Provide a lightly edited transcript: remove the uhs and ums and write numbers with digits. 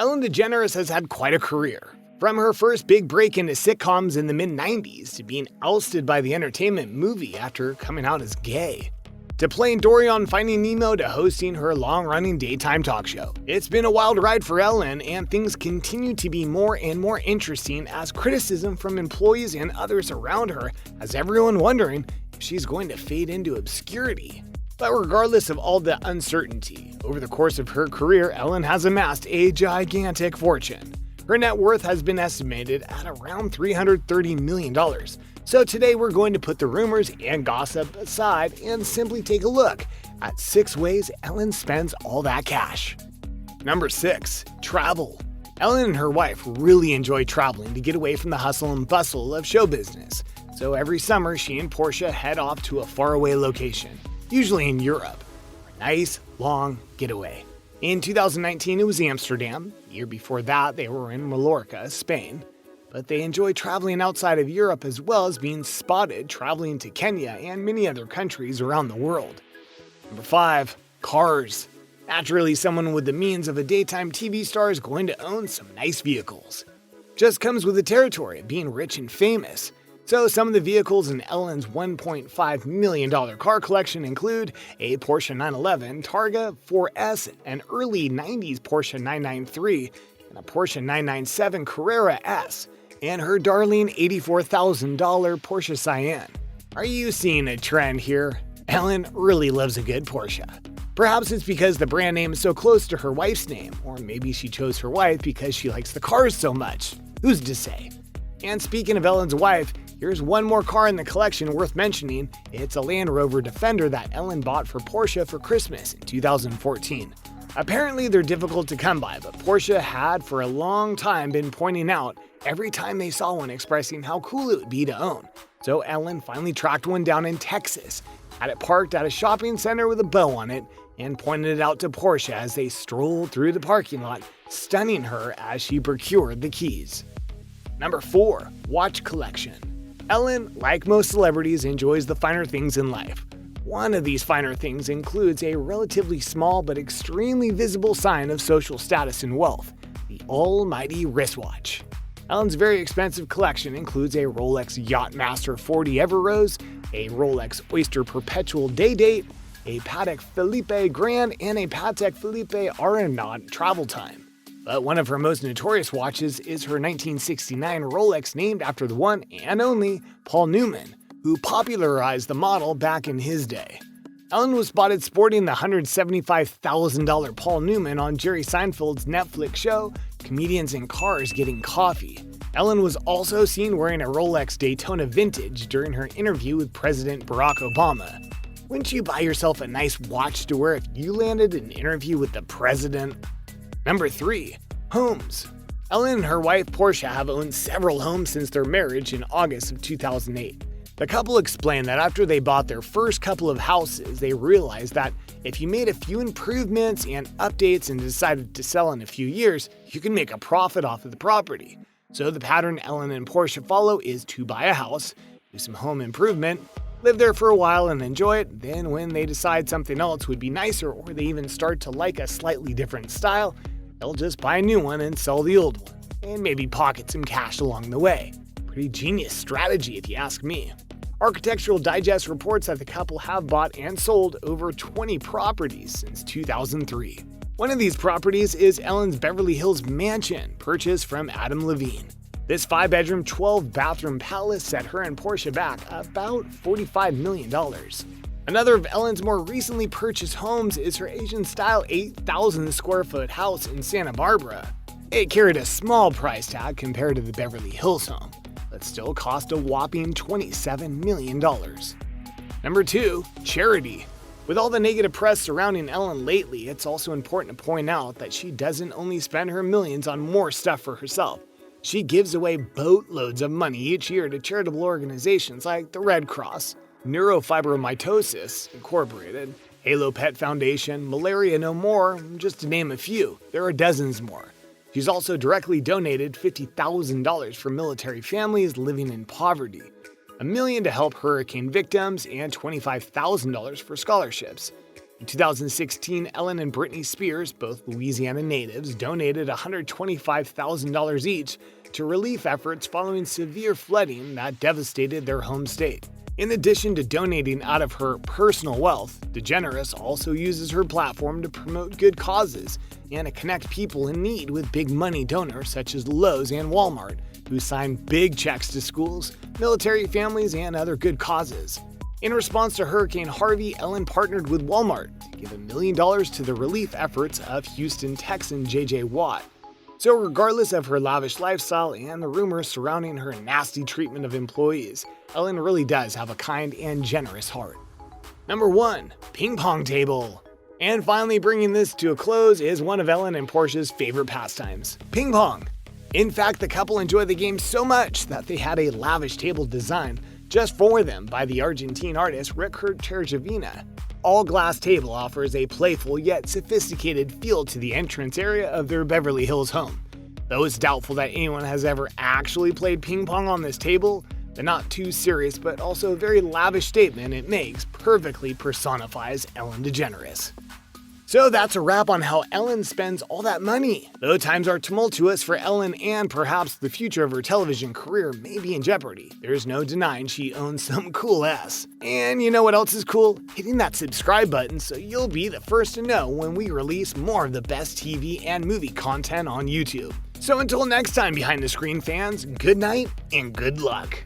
Ellen DeGeneres has had quite a career. From her first big break into sitcoms in the mid-90s to being ousted by the Entertainment Movie after coming out as gay, to playing Dory on Finding Nemo to hosting her long-running daytime talk show. It's been a wild ride for Ellen, and things continue to be more and more interesting as criticism from employees and others around her has everyone wondering if she's going to fade into obscurity. But regardless of all the uncertainty, over the course of her career, Ellen has amassed a gigantic fortune. Her net worth has been estimated at around $330 million. So today we're going to put the rumors and gossip aside and simply take a look at 6 ways Ellen spends all that cash. Number 6. Travel. Ellen and her wife really enjoy traveling to get away from the hustle and bustle of show business. So every summer she and Portia head off to a faraway location, usually in Europe, for a nice, long getaway. In 2019 it was Amsterdam. The year before that they were in Mallorca, Spain. But they enjoy traveling outside of Europe as well as being spotted traveling to Kenya and many other countries around the world. Number 5. Cars. Naturally, someone with the means of a daytime TV star is going to own some nice vehicles. Just comes with the territory of being rich and famous. So some of the vehicles in Ellen's $1.5 million car collection include a Porsche 911, Targa 4S, an early 90s Porsche 993, and a Porsche 997 Carrera S, and her darling $84,000 Porsche Cayenne. Are you seeing a trend here? Ellen really loves a good Porsche. Perhaps it's because the brand name is so close to her wife's name, or maybe she chose her wife because she likes the cars so much. Who's to say? And speaking of Ellen's wife, here's one more car in the collection worth mentioning. It's a Land Rover Defender that Ellen bought for Portia for Christmas in 2014. Apparently they're difficult to come by, but Portia had for a long time been pointing out every time they saw one expressing how cool it would be to own. So Ellen finally tracked one down in Texas, had it parked at a shopping center with a bow on it, and pointed it out to Portia as they strolled through the parking lot, stunning her as she procured the keys. Number 4. Watch collection. Ellen, like most celebrities, enjoys the finer things in life. One of these finer things includes a relatively small but extremely visible sign of social status and wealth, the almighty wristwatch. Ellen's very expensive collection includes a Rolex Yachtmaster 40 Everrose, a Rolex Oyster Perpetual Day Date, a Patek Philippe Grand, and a Patek Philippe Aeronaut Travel Time. But one of her most notorious watches is her 1969 Rolex named after the one and only Paul Newman, who popularized the model back in his day. Ellen was spotted sporting the $175,000 Paul Newman on Jerry Seinfeld's Netflix show, Comedians in Cars Getting Coffee. Ellen was also seen wearing a Rolex Daytona Vintage during her interview with President Barack Obama. Wouldn't you buy yourself a nice watch to wear if you landed an interview with the president? Number 3. Homes. Ellen and her wife Portia have owned several homes since their marriage in August of 2008. The couple explained that after they bought their first couple of houses, they realized that if you made a few improvements and updates and decided to sell in a few years, you can make a profit off of the property. So the pattern Ellen and Portia follow is to buy a house, do some home improvement, live there for a while and enjoy it, then when they decide something else would be nicer or they even start to like a slightly different style, they'll just buy a new one and sell the old one, and maybe pocket some cash along the way. Pretty genius strategy if you ask me. Architectural Digest reports that the couple have bought and sold over 20 properties since 2003. One of these properties is Ellen's Beverly Hills mansion, purchased from Adam Levine. This 5-bedroom, 12-bathroom palace set her and Portia back about $45 million. Another of Ellen's more recently purchased homes is her Asian-style 8,000-square-foot house in Santa Barbara. It carried a small price tag compared to the Beverly Hills home, but still cost a whopping $27 million. Number 2. Charity. With all the negative press surrounding Ellen lately, it's also important to point out that she doesn't only spend her millions on more stuff for herself. She gives away boatloads of money each year to charitable organizations like the Red Cross, Neurofibromatosis Incorporated, Halo Pet Foundation, Malaria No More, just to name a few. There are dozens more. She's also directly donated $50,000 for military families living in poverty, $1 million to help hurricane victims, and $25,000 for scholarships. In 2016, Ellen and Britney Spears, both Louisiana natives, donated $125,000 each to relief efforts following severe flooding that devastated their home state. In addition to donating out of her personal wealth, Degeneres also uses her platform to promote good causes and to connect people in need with big money donors such as Lowe's and Walmart, who sign big checks to schools, military families, and other good causes. In response to Hurricane Harvey, Ellen partnered with Walmart to give $1 million to the relief efforts of Houston Texan J.J. Watt. So regardless of her lavish lifestyle and the rumors surrounding her nasty treatment of employees, Ellen really does have a kind and generous heart. Number 1. Ping pong table. And finally bringing this to a close is one of Ellen and Portia's favorite pastimes, ping pong. In fact, the couple enjoy the game so much that they had a lavish table designed just for them by the Argentine artist Ricard Tergevina. All-glass table offers a playful yet sophisticated feel to the entrance area of their Beverly Hills home. Though it's doubtful that anyone has ever actually played ping pong on this table, the not too serious but also very lavish statement it makes perfectly personifies Ellen DeGeneres. So that's a wrap on how Ellen spends all that money. Though times are tumultuous for Ellen and perhaps the future of her television career may be in jeopardy, there's no denying she owns some cool ass. And you know what else is cool? Hitting that subscribe button so you'll be the first to know when we release more of the best TV and movie content on YouTube. So until next time, behind the screen fans, good night and good luck.